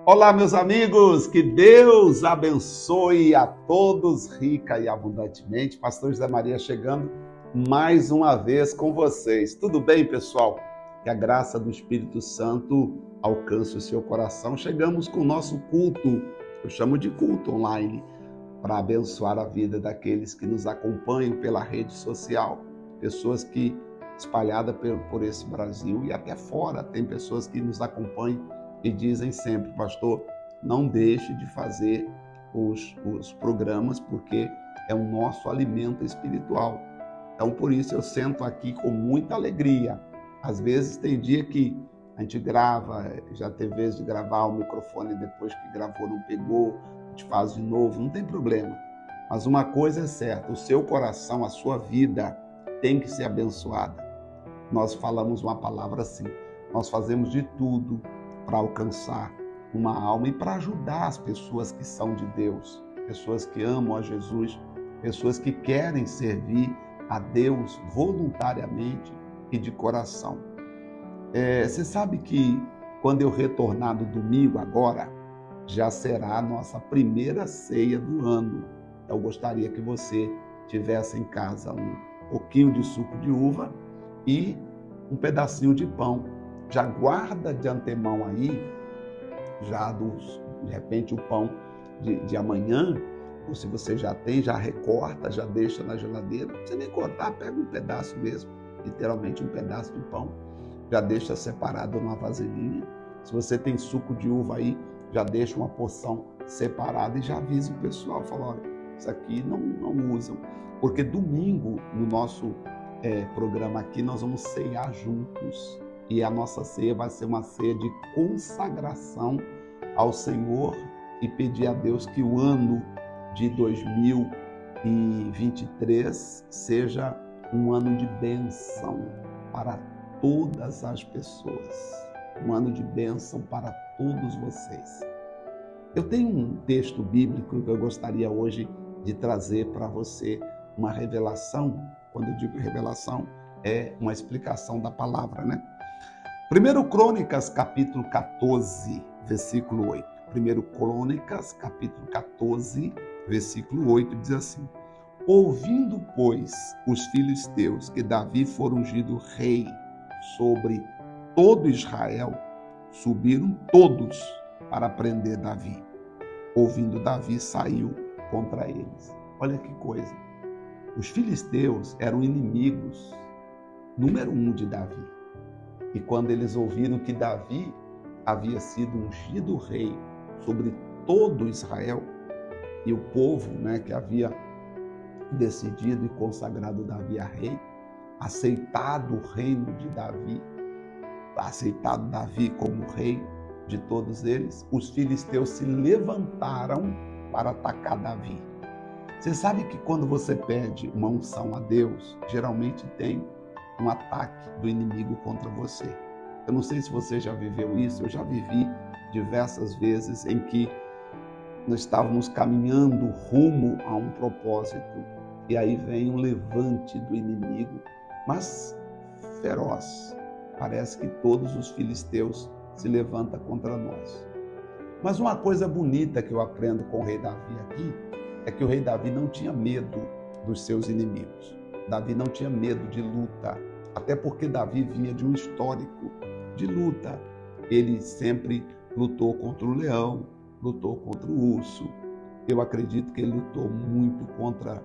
Olá, meus amigos, que Deus abençoe a todos rica e abundantemente. Pastor José Maria chegando mais uma vez com vocês. Tudo bem, pessoal? Que a graça do Espírito Santo alcance o seu coração. Chegamos com o nosso culto, eu chamo de culto online, para abençoar a vida daqueles que nos acompanham pela rede social. Pessoas que, espalhadas por esse Brasil e até fora, tem pessoas que nos acompanham e dizem sempre: pastor, não deixe de fazer os programas, porque é o nosso alimento espiritual. Então, por isso, eu sento aqui com muita alegria. Às vezes tem dia que a gente grava, já teve vez de gravar o microfone, depois que gravou não pegou, a gente faz de novo, não tem problema. Mas uma coisa é certa, o seu coração, a sua vida tem que ser abençoada. Nós falamos uma palavra assim: nós fazemos de tudo para alcançar uma alma e para ajudar as pessoas que são de Deus, pessoas que amam a Jesus, pessoas que querem servir a Deus voluntariamente e de coração. Você sabe que quando eu retornar no domingo agora, já será a nossa primeira ceia do ano. Eu gostaria que você tivesse em casa um pouquinho de suco de uva e um pedacinho de pão. Já guarda de antemão aí, de repente o pão de amanhã, ou se você já tem, já recorta, já deixa na geladeira. Não precisa nem cortar, pega um pedaço mesmo, literalmente um pedaço de pão, já deixa separado numa vasilhinha. Se você tem suco de uva aí, já deixa uma porção separada e já avisa o pessoal, fala: olha, isso aqui não usam. Porque domingo, no nosso programa aqui, nós vamos ceiar juntos. E a nossa ceia vai ser uma ceia de consagração ao Senhor e pedir a Deus que o ano de 2023 seja um ano de bênção para todas as pessoas. Um ano de bênção para todos vocês. Eu tenho um texto bíblico que eu gostaria hoje de trazer para você, uma revelação. Quando eu digo revelação, é uma explicação da palavra, né? 1 Crônicas, capítulo 14, versículo 8. 1 Crônicas, capítulo 14, versículo 8, diz assim: ouvindo, pois, os filisteus que Davi for ungido rei sobre todo Israel, subiram todos para prender Davi. Ouvindo, Davi saiu contra eles. Olha que coisa. Os filisteus eram inimigos número 1 de Davi. E quando eles ouviram que Davi havia sido ungido rei sobre todo Israel, e o povo, que havia decidido e consagrado Davi a rei, aceitado o reino de Davi, aceitado Davi como rei de todos eles, os filisteus se levantaram para atacar Davi. Você sabe que quando você pede uma unção a Deus, geralmente tem um ataque do inimigo contra você. Eu não sei se você já viveu isso, eu já vivi diversas vezes em que nós estávamos caminhando rumo a um propósito e aí vem um levante do inimigo, mas feroz. Parece que todos os filisteus se levantam contra nós. Mas uma coisa bonita que eu aprendo com o rei Davi aqui é que o rei Davi não tinha medo dos seus inimigos. Davi não tinha medo de luta, até porque Davi vinha de um histórico de luta. Ele sempre lutou contra o leão, lutou contra o urso. Eu acredito que ele lutou muito contra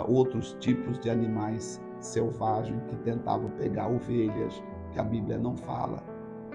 outros tipos de animais selvagens que tentavam pegar ovelhas, que a Bíblia não fala,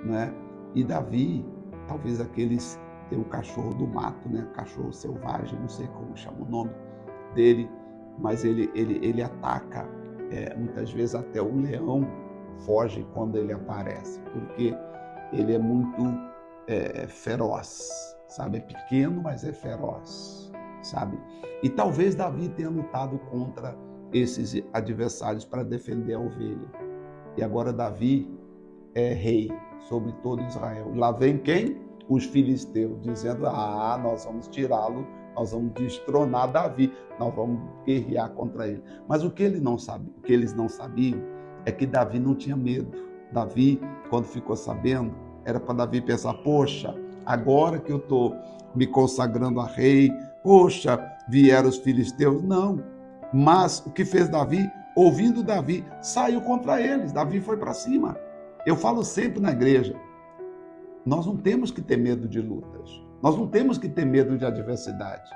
né? E Davi, talvez aqueles, tem o cachorro do mato, né? Cachorro selvagem, não sei como chama o nome dele, mas ele ataca, muitas vezes até o leão foge quando ele aparece, porque ele é muito feroz, sabe? É pequeno, mas é feroz, sabe? E talvez Davi tenha lutado contra esses adversários para defender a ovelha. E agora Davi é rei sobre todo Israel. E lá vem quem? Os filisteus, dizendo: nós vamos tirá-lo, nós vamos destronar Davi, nós vamos guerrear contra ele. Mas o que eles não sabiam é que Davi não tinha medo. Davi, quando ficou sabendo, era para Davi pensar: poxa, agora que eu estou me consagrando a rei, poxa, vieram os filisteus. Não, mas o que fez Davi? Ouvindo Davi, saiu contra eles. Davi foi para cima. Eu falo sempre na igreja, nós não temos que ter medo de lutas. Nós não temos que ter medo de adversidade.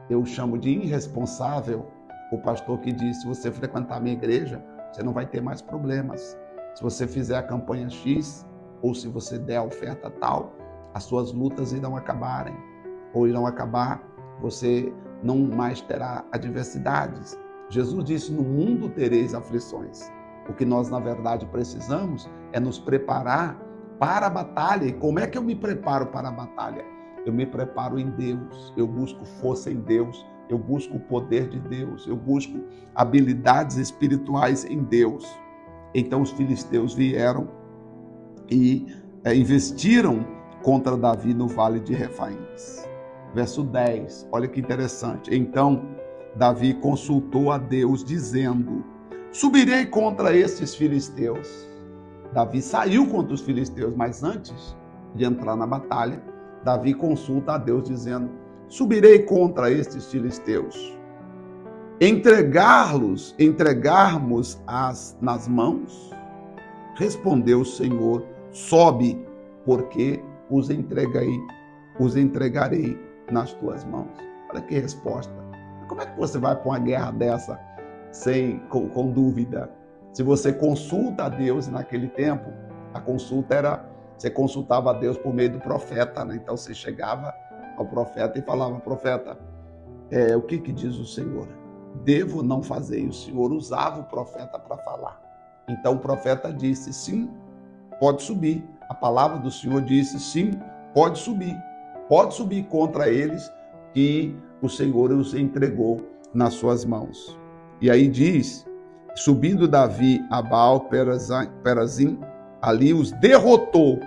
Eu chamo de irresponsável o pastor que diz, se você frequentar a minha igreja, você não vai ter mais problemas. Se você fizer a campanha X, ou se você der a oferta tal, as suas lutas irão acabarem. Ou irão acabar, você não mais terá adversidades. Jesus disse, no mundo tereis aflições. O que nós, na verdade, precisamos é nos preparar para a batalha. E como é que eu me preparo para a batalha? Eu me preparo em Deus, eu busco força em Deus, eu busco o poder de Deus, eu busco habilidades espirituais em Deus. Então os filisteus vieram e investiram contra Davi no vale de Refaíns. Verso 10, olha que interessante. Então Davi consultou a Deus dizendo, subirei contra estes filisteus. Davi saiu contra os filisteus, mas antes de entrar na batalha, Davi consulta a Deus dizendo, subirei contra estes filisteus. Entregarmos nas mãos? Respondeu o Senhor, sobe, porque os entregarei nas tuas mãos. Olha que resposta. Como é que você vai para uma guerra dessa com dúvida? Se você consulta a Deus naquele tempo, a consulta era, você consultava a Deus por meio do profeta, né? Então você chegava ao profeta e falava, profeta, o que diz o Senhor? Devo ou não fazer? E o Senhor usava o profeta para falar. Então o profeta disse, sim, pode subir. A palavra do Senhor disse, sim, pode subir. Pode subir contra eles, que o Senhor os entregou nas suas mãos. E aí diz, subindo Davi a Baal-Perazim, ali os derrotou,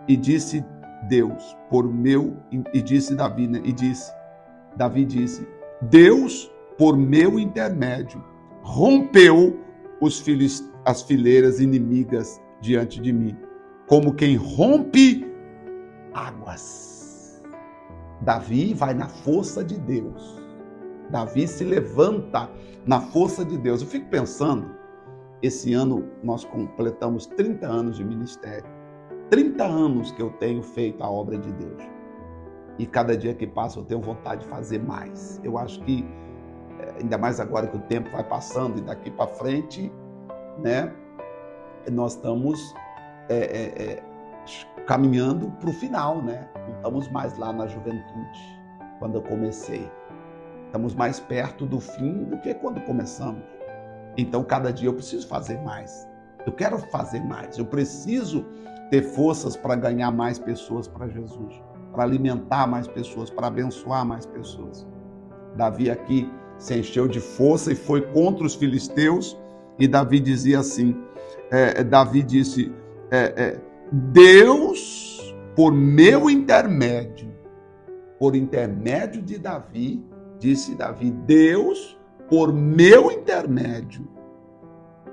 e disse Deus, Davi disse, Deus, por meu intermédio, rompeu as fileiras inimigas diante de mim, como quem rompe águas. Davi vai na força de Deus. Davi se levanta na força de Deus. Eu fico pensando, esse ano nós completamos 30 anos de ministério. 30 anos que eu tenho feito a obra de Deus. E cada dia que passa eu tenho vontade de fazer mais. Eu acho que, ainda mais agora que o tempo vai passando e daqui para frente, né, nós estamos caminhando para o final, né? Não estamos mais lá na juventude, quando eu comecei. Estamos mais perto do fim do que quando começamos. Então, cada dia eu preciso fazer mais. Eu quero fazer mais. Eu preciso ter forças para ganhar mais pessoas para Jesus, para alimentar mais pessoas, para abençoar mais pessoas. Davi aqui se encheu de força e foi contra os filisteus. E Davi dizia assim, Davi disse, Deus, por meu intermédio, por intermédio de Davi, disse Davi, Deus, por meu intermédio,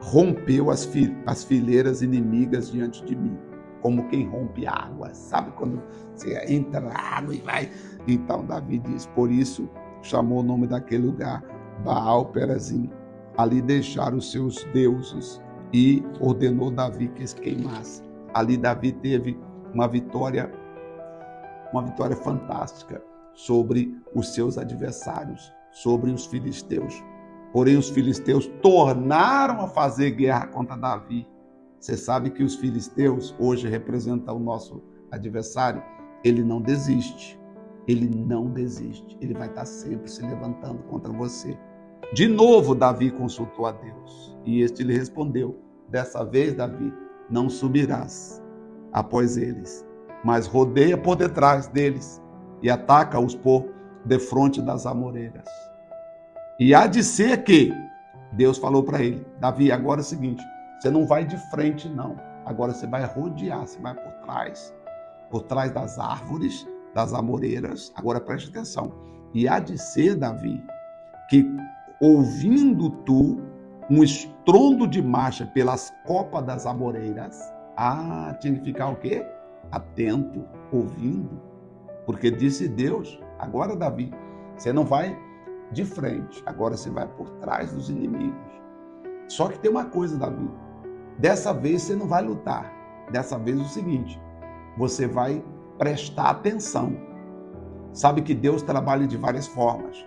rompeu as fileiras inimigas diante de mim, como quem rompe água. Sabe quando você entra na água e vai? Então Davi diz, por isso chamou o nome daquele lugar Baal-Perazim. Ali deixaram os seus deuses e ordenou Davi que os queimasse. Ali Davi teve uma vitória fantástica sobre os seus adversários, sobre os filisteus. Porém, os filisteus tornaram a fazer guerra contra Davi. Você sabe que os filisteus hoje representam o nosso adversário. Ele não desiste. Ele não desiste. Ele vai estar sempre se levantando contra você. De novo, Davi consultou a Deus. E este lhe respondeu, dessa vez, Davi, não subirás após eles, mas rodeia por detrás deles e ataca-os por defronte das amoreiras. E há de ser que Deus falou para ele, Davi, agora é o seguinte, você não vai de frente não, agora você vai rodear, você vai por trás das árvores, das amoreiras. Agora preste atenção, e há de ser, Davi, que ouvindo tu um estrondo de marcha pelas copas das amoreiras, tinha que ficar o quê? atento, ouvindo, porque disse Deus, agora Davi, você não vai de frente, agora você vai por trás dos inimigos. Só que tem uma coisa, Davi, dessa vez você não vai lutar, dessa vez é o seguinte, você vai prestar atenção. Sabe que Deus trabalha de várias formas.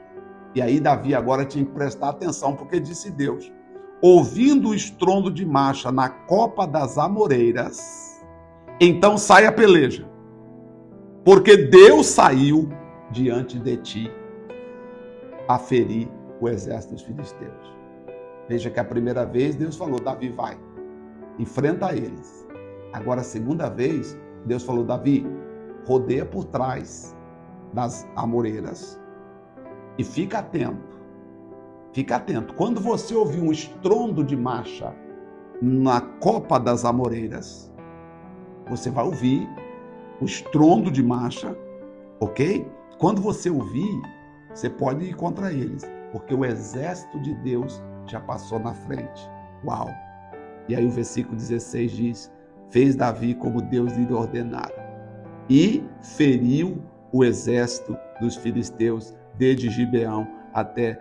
E aí Davi agora tinha que prestar atenção, porque disse Deus, ouvindo o estrondo de marcha na copa das amoreiras, então sai a peleja, porque Deus saiu diante de ti a ferir o exército dos filisteus. Veja que a primeira vez Deus falou, Davi vai, enfrenta eles. Agora a segunda vez, Deus falou, Davi, rodeia por trás das amoreiras e fica atento. Fica atento. Quando você ouvir um estrondo de marcha na copa das amoreiras, você vai ouvir o estrondo de marcha, ok? Quando você ouvir, você pode ir contra eles, porque o exército de Deus já passou na frente. Uau! E aí o versículo 16 diz, fez Davi como Deus lhe ordenara e feriu o exército dos filisteus desde Gibeão até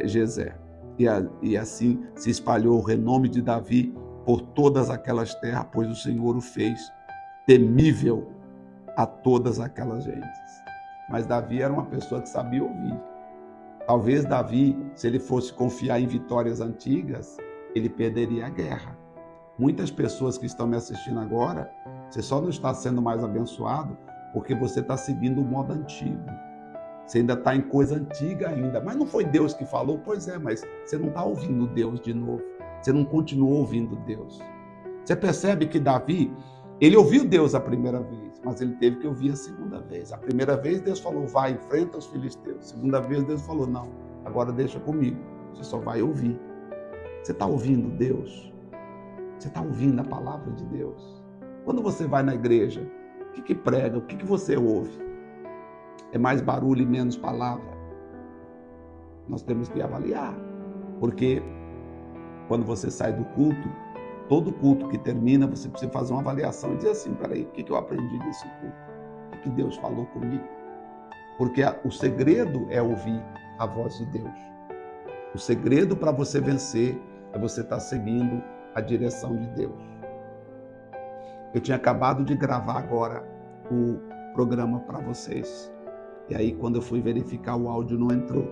Gezer. E assim se espalhou o renome de Davi por todas aquelas terras, pois o Senhor o fez temível a todas aquelas gentes. Mas Davi era uma pessoa que sabia ouvir. Talvez Davi, se ele fosse confiar em vitórias antigas, ele perderia a guerra. Muitas pessoas que estão me assistindo agora, você só não está sendo mais abençoado porque você está seguindo o modo antigo. Você ainda está em coisa antiga ainda. Mas não foi Deus que falou? Pois é, mas você não está ouvindo Deus de novo. Você não continuou ouvindo Deus. Você percebe que Davi, ele ouviu Deus a primeira vez, mas ele teve que ouvir a segunda vez. A primeira vez Deus falou, vai, enfrenta os filisteus. A segunda vez Deus falou, não, agora deixa comigo. Você só vai ouvir. Você está ouvindo Deus? Você está ouvindo a palavra de Deus? Quando você vai na igreja, o que prega? O que você ouve? É mais barulho e menos palavra? Nós temos que avaliar. Porque quando você sai do culto, todo culto que termina, você precisa fazer uma avaliação e dizer assim, peraí, o que eu aprendi desse culto? O que Deus falou comigo? Porque o segredo é ouvir a voz de Deus. O segredo para você vencer é você estar seguindo a direção de Deus. Eu tinha acabado de gravar agora o programa para vocês. E aí, quando eu fui verificar, o áudio não entrou.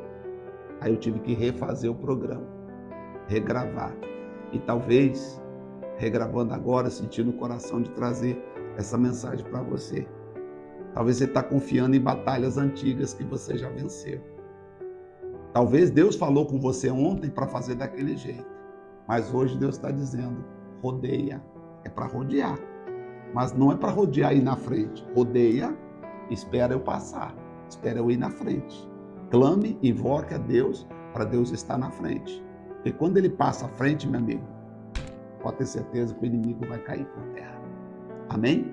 Aí eu tive que refazer o programa, regravar. E talvez, regravando agora, sentindo o coração de trazer essa mensagem para você. Talvez você está confiando em batalhas antigas que você já venceu. Talvez Deus falou com você ontem para fazer daquele jeito. Mas hoje Deus está dizendo, rodeia. É para rodear. Mas não é para rodear aí na frente. Rodeia, espera eu passar. Espera eu ir na frente. Clame, invoque a Deus para Deus estar na frente. Porque quando ele passa à frente, meu amigo, pode ter certeza que o inimigo vai cair por terra. Amém?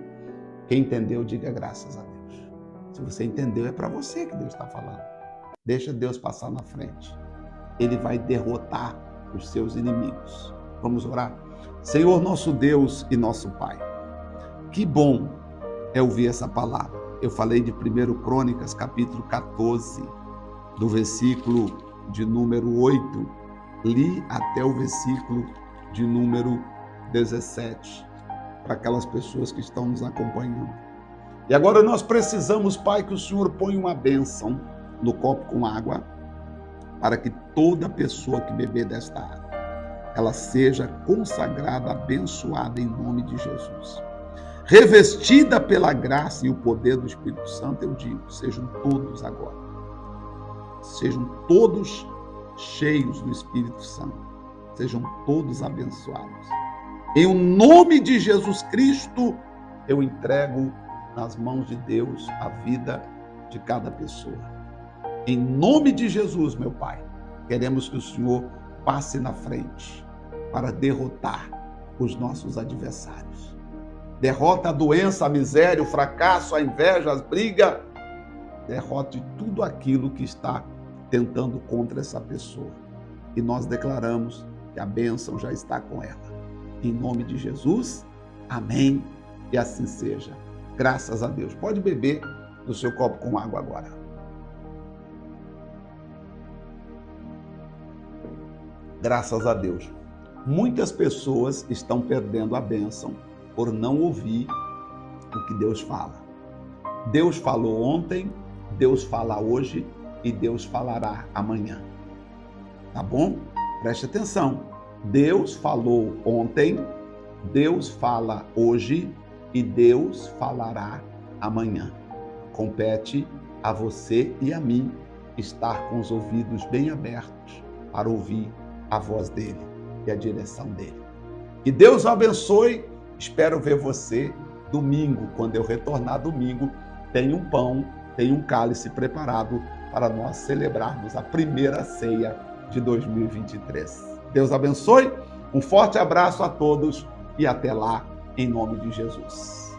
Quem entendeu, diga graças a Deus. Se você entendeu, é para você que Deus está falando. Deixa Deus passar na frente. Ele vai derrotar os seus inimigos. Vamos orar? Senhor, nosso Deus e nosso Pai, que bom é ouvir essa palavra. Eu falei de 1 Crônicas, capítulo 14, do versículo de número 8, li até o versículo de número 17, para aquelas pessoas que estão nos acompanhando. E agora nós precisamos, Pai, que o Senhor ponha uma bênção no copo com água, para que toda pessoa que beber desta água, ela seja consagrada, abençoada em nome de Jesus. Revestida pela graça e o poder do Espírito Santo, eu digo, sejam todos agora. Sejam todos cheios do Espírito Santo. Sejam todos abençoados. Em o nome de Jesus Cristo, eu entrego nas mãos de Deus a vida de cada pessoa. Em nome de Jesus, meu Pai, queremos que o Senhor passe na frente para derrotar os nossos adversários. Derrota a doença, a miséria, o fracasso, a inveja, as brigas. Derrote tudo aquilo que está tentando contra essa pessoa. E nós declaramos que a bênção já está com ela. Em nome de Jesus, amém. E assim seja. Graças a Deus. Pode beber do seu copo com água agora. Graças a Deus. Muitas pessoas estão perdendo a bênção por não ouvir o que Deus fala. Deus falou ontem, Deus fala hoje e Deus falará amanhã. Tá bom? Preste atenção. Deus falou ontem, Deus fala hoje e Deus falará amanhã. Compete a você e a mim estar com os ouvidos bem abertos para ouvir a voz dele e a direção dele. Que Deus o abençoe. Espero ver você domingo. Quando eu retornar domingo, tem um pão, tem um cálice preparado para nós celebrarmos a primeira ceia de 2023. Deus abençoe. Um forte abraço a todos e até lá, em nome de Jesus.